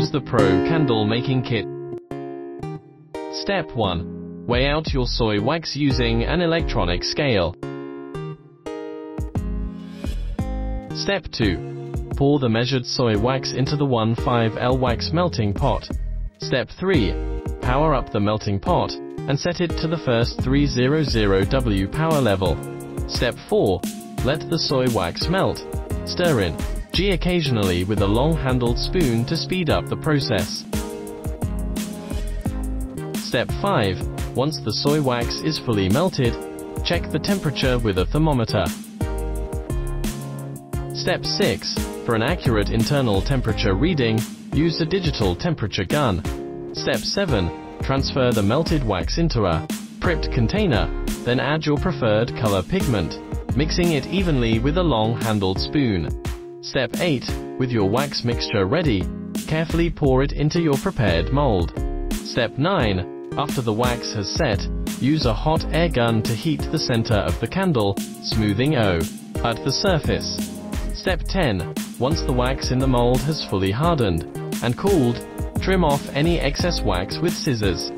Use the Pro Candle Making Kit. Step 1. Weigh out your soy wax using an electronic scale. Step 2. Pour the measured soy wax into the 1.5L wax melting pot. Step 3. Power up the melting pot and set it to the first 300W power level. Step 4. Let the soy wax melt. Stir in G occasionally with a long-handled spoon to speed up the process. Step 5. Once the soy wax is fully melted, check the temperature with a thermometer. Step 6. For an accurate internal temperature reading, use a digital temperature gun. Step 7. Transfer the melted wax into a prepped container, then add your preferred color pigment, mixing it evenly with a long-handled spoon. Step 8. With your wax mixture ready, carefully pour it into your prepared mold. Step 9. After the wax has set, use a hot air gun to heat the center of the candle, smoothing out the surface. Step 10. Once the wax in the mold has fully hardened and cooled, trim off any excess wax with scissors.